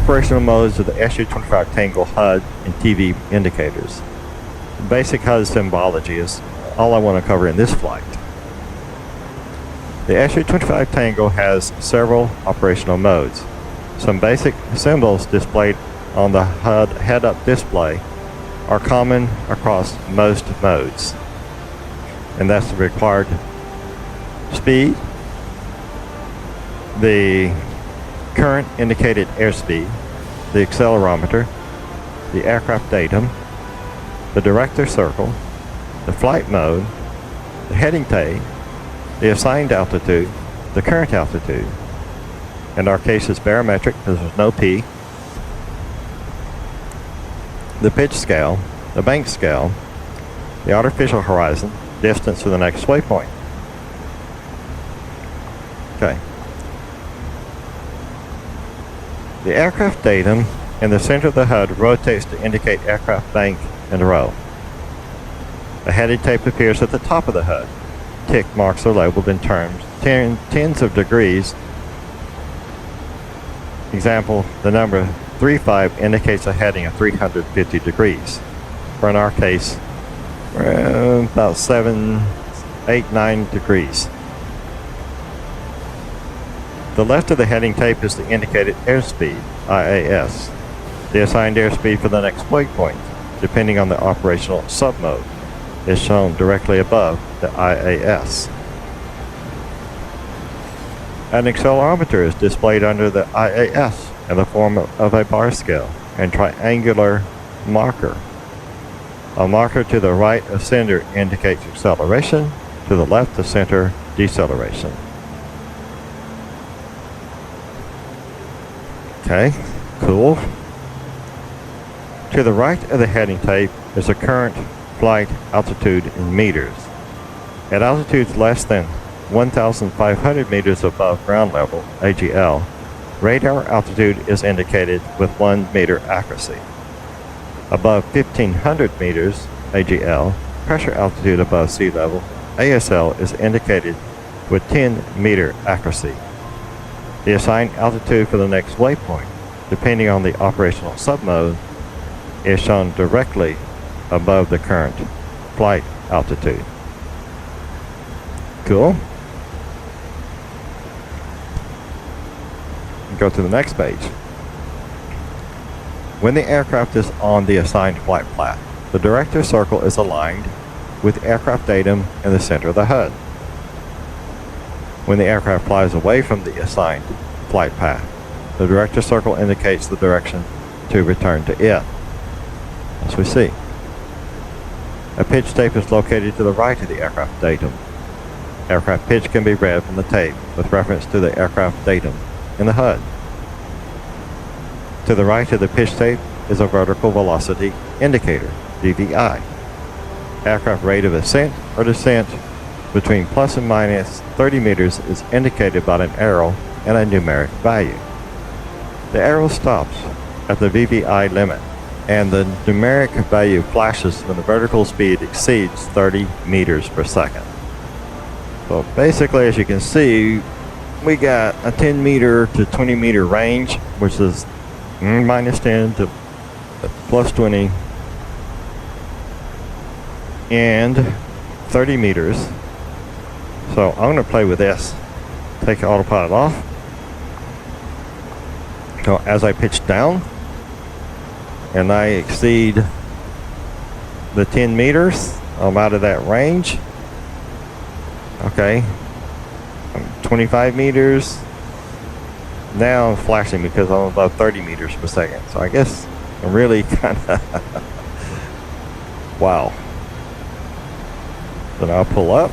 Operational modes of the Su-25 Tango HUD and TV indicators. Basic HUD symbology is all I want to cover in this flight. The Su-25 Tango has several operational modes. Some basic symbols displayed on the HUD head-up display are common across most modes, and that's the required speed, the current indicated airspeed, the accelerometer, the aircraft datum, the director circle, the flight mode, the heading tape, the assigned altitude, the current altitude. In our case it's barometric because there's no P, the pitch scale, the bank scale, the artificial horizon, distance to the next waypoint. Okay. The aircraft datum in the center of the HUD rotates to indicate aircraft bank and row. A heading tape appears at the top of the HUD. Tick marks are labeled in terms tens of degrees. Example, the number 35 indicates a heading of 350 degrees. Or in our case, about 7, 8, 9 degrees. The left of the heading tape is the indicated airspeed, IAS. The assigned airspeed for the next waypoint, depending on the operational submode, is shown directly above the IAS. An accelerometer is displayed under the IAS in the form of a bar scale and triangular marker. A marker to the right of center indicates acceleration, to the left of center, deceleration. Okay, cool. To the right of the heading tape is the current flight altitude in meters. At altitudes less than 1,500 meters above ground level, AGL, radar altitude is indicated with 1 meter accuracy. Above 1,500 meters, AGL, pressure altitude above sea level, ASL, is indicated with 10 meter accuracy. The assigned altitude for the next waypoint, depending on the operational submode, is shown directly above the current flight altitude. Cool. Go to the next page. When the aircraft is on the assigned flight path, the director circle is aligned with aircraft datum in the center of the HUD. When the aircraft flies away from the assigned flight path, the director circle indicates the direction to return to it, as we see. A pitch tape is located to the right of the aircraft datum. Aircraft pitch can be read from the tape with reference to the aircraft datum in the HUD. To the right of the pitch tape is a vertical velocity indicator, VVI. Aircraft rate of ascent or descent between plus and minus 30 meters is indicated by an arrow and a numeric value. The arrow stops at the VVI limit, and the numeric value flashes when the vertical speed exceeds 30 meters per second. So basically, as you can see, we got a 10 meter to 20 meter range, which is minus 10 to plus 20, and 30 meters. So I'm going to play with this. Take autopilot off. So as I pitch down and I exceed the 10 meters, I'm out of that range. Okay, 25 meters. Now I'm flashing because I'm above 30 meters per second. So I guess I'm really kind of wow. Then I'll pull up.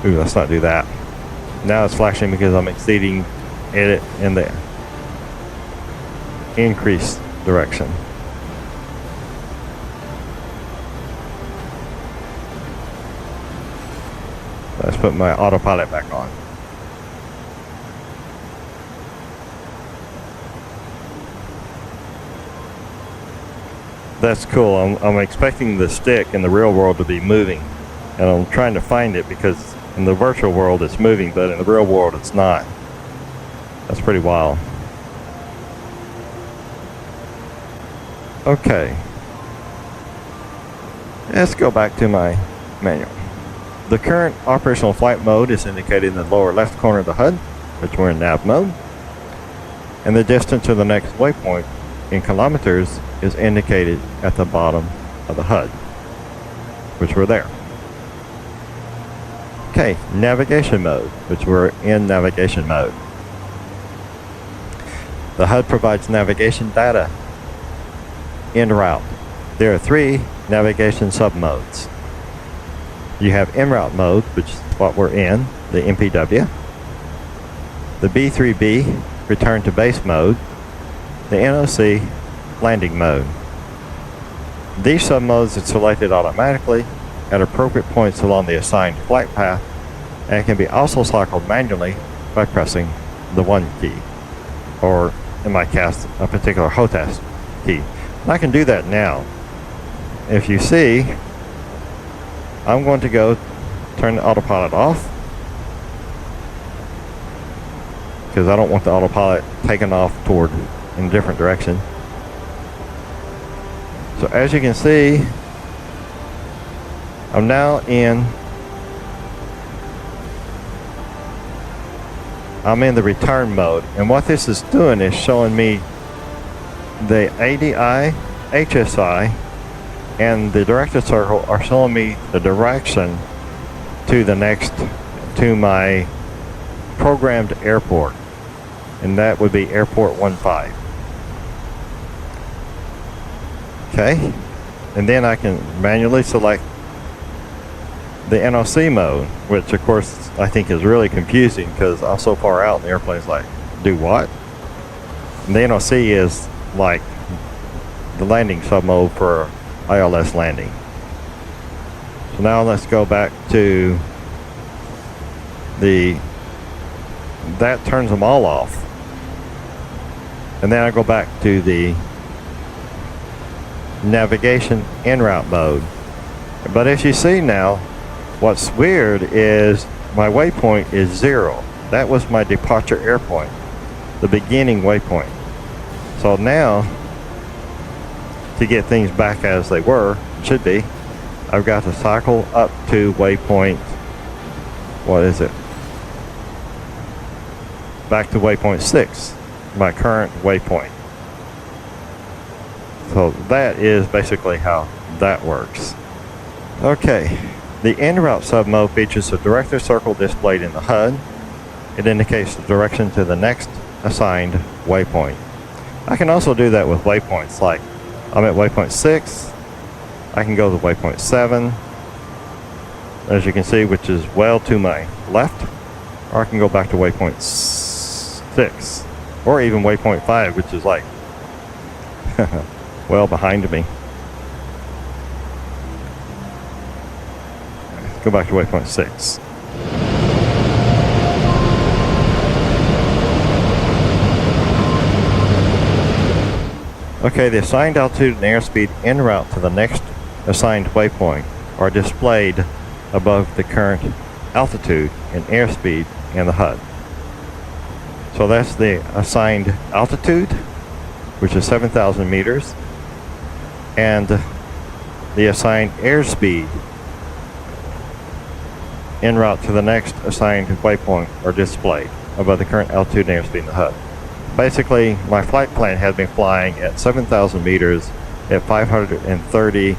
Ooh, let's not do that. Now it's flashing because I'm exceeding it in the increase direction. Let's put my autopilot back on. That's cool. I'm expecting the stick in the real world to be moving, and I'm trying to find it because In the virtual world it's moving, but in the real world it's not. That's pretty wild. Okay. Let's go back to my manual. The current operational flight mode is indicated in the lower left corner of the HUD, which we're in nav mode. And the distance to the next waypoint in kilometers is indicated at the bottom of the HUD, which we're there. Okay, navigation mode, which we're in navigation mode. The HUD provides navigation data en route. There are 3 navigation submodes. You have en route mode, which is what we're in, the MPW. The B3B, return to base mode. The NOC, landing mode. These submodes are selected automatically at appropriate points along the assigned flight path and can be also cycled manually by pressing the 1 key, or in my case, a particular HOTAS key. And I can do that now. If you see, I'm going to go turn the autopilot off because I don't want the autopilot taken off toward in a different direction. So as you can see, I'm now I'm in the return mode, and what this is doing is showing me the ADI, HSI, and the directed circle are showing me the direction to my programmed airport, and that would be airport 15. Okay, and then I can manually select the NOC mode, which of course I think is really confusing because I'm so far out and the airplane's like, do what? And the NOC is like the landing sub mode for ILS landing. So now let's go back to that turns them all off. And then I go back to the navigation en route mode. But as you see now, what's weird is my waypoint is 0. That was my departure airpoint, the beginning waypoint. So now, to get things back as they were, should be, I've got to cycle up to waypoint, what is it? Back to waypoint 6, my current waypoint. So that is basically how that works. Okay, the en route submode features a director circle displayed in the HUD. It indicates the direction to the next assigned waypoint. I can also do that with waypoints, like I'm at waypoint 6, I can go to waypoint 7, as you can see, which is well to my left, or I can go back to waypoint 6, or even waypoint 5, which is like well behind me. Let's go back to waypoint 6. Okay, the assigned altitude and airspeed en route to the next assigned waypoint are displayed above the current altitude and airspeed in the HUD. So that's the assigned altitude, which is 7,000 meters, and the assigned airspeed en route to the next assigned waypoint are displayed above the current altitude and airspeed in the HUD. Basically, my flight plan has been flying at 7,000 meters at 530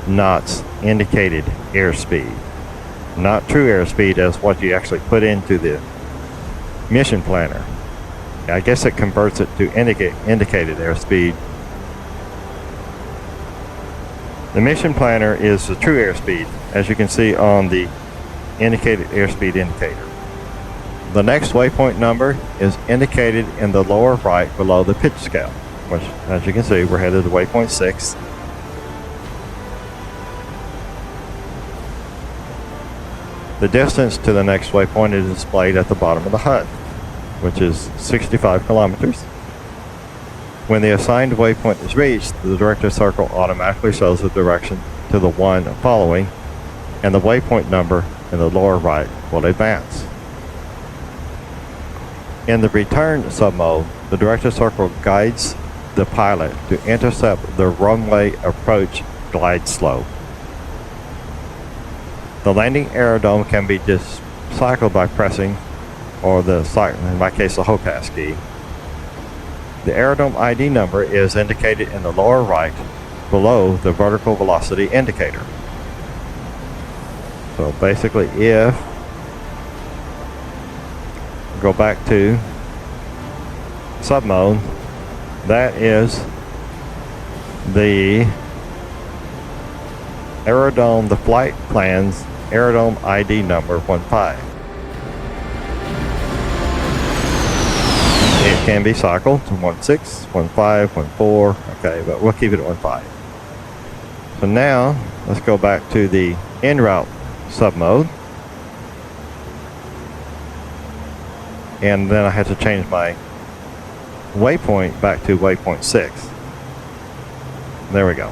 knots indicated airspeed. Not true airspeed as what you actually put into the mission planner. I guess it converts it to indicated airspeed. The mission planner is the true airspeed, as you can see on the indicated airspeed indicator. The next waypoint number is indicated in the lower right below the pitch scale, which, as you can see, we're headed to waypoint 6. The distance to the next waypoint is displayed at the bottom of the HUD, which is 65 kilometers. When the assigned waypoint is reached, the director circle automatically shows the direction to the one following, and the waypoint number in the lower right will advance. In the return submode, the directed circle guides the pilot to intercept the runway approach glide slope. The landing aerodrome can be just cycled by pressing, or in my case, the HUD key. The aerodrome ID number is indicated in the lower right below the vertical velocity indicator. So basically, if go back to submode, that is the aerodrome, the flight plan's aerodrome ID number 15. It can be cycled to 16, 15, 14, okay, but we'll keep it at 15. So now, let's go back to the en route submode. And then I had to change my waypoint back to waypoint 6. There we go.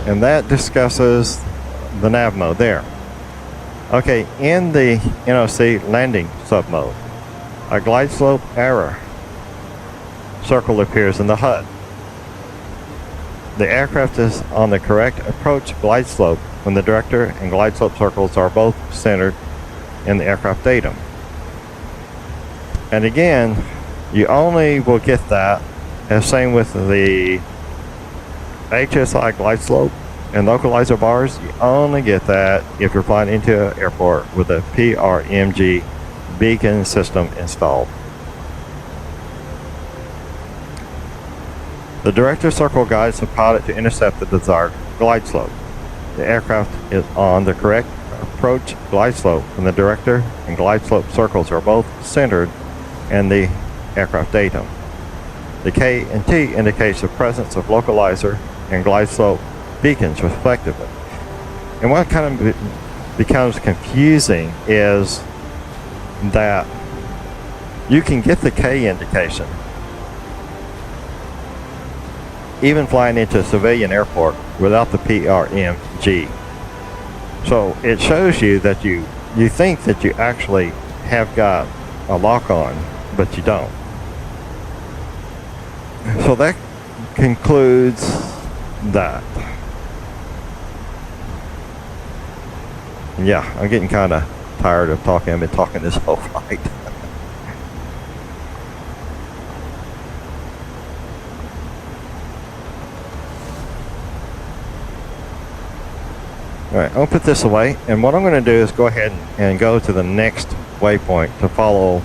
And that discusses the nav mode there. Okay, in the NOC landing submode, a glide slope error circle appears in the HUD. The aircraft is on the correct approach glide slope when the director and glide slope circles are both centered in the aircraft datum. And again, you only will get that, as same with the HSI glide slope and localizer bars, you only get that if you're flying into an airport with a PRMG beacon system installed. The director circle guides the pilot to intercept the desired glide slope. The aircraft is on the correct approach glide slope when the director and glide slope circles are both centered in the aircraft datum. The K and T indicates the presence of localizer and glide slope beacons respectively. And what kind of becomes confusing is that you can get the K indication even flying into a civilian airport without the PRMG. So it shows you that you think that you actually have got a lock on, but you don't. So that concludes that. Yeah, I'm getting kind of tired of talking. I've been talking this whole flight. Alright, I'll put this away, and what I'm going to do is go ahead and go to the next waypoint to follow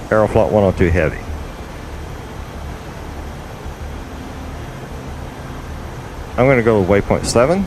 Aeroflot 102 Heavy. I'm going to go to waypoint 7.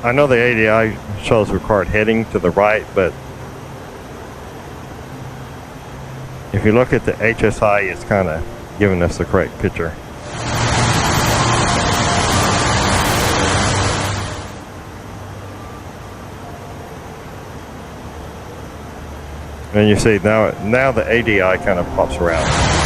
I know the ADI shows required heading to the right, but if you look at the HSI, it's kind of giving us the correct picture. And you see now the ADI kind of pops around.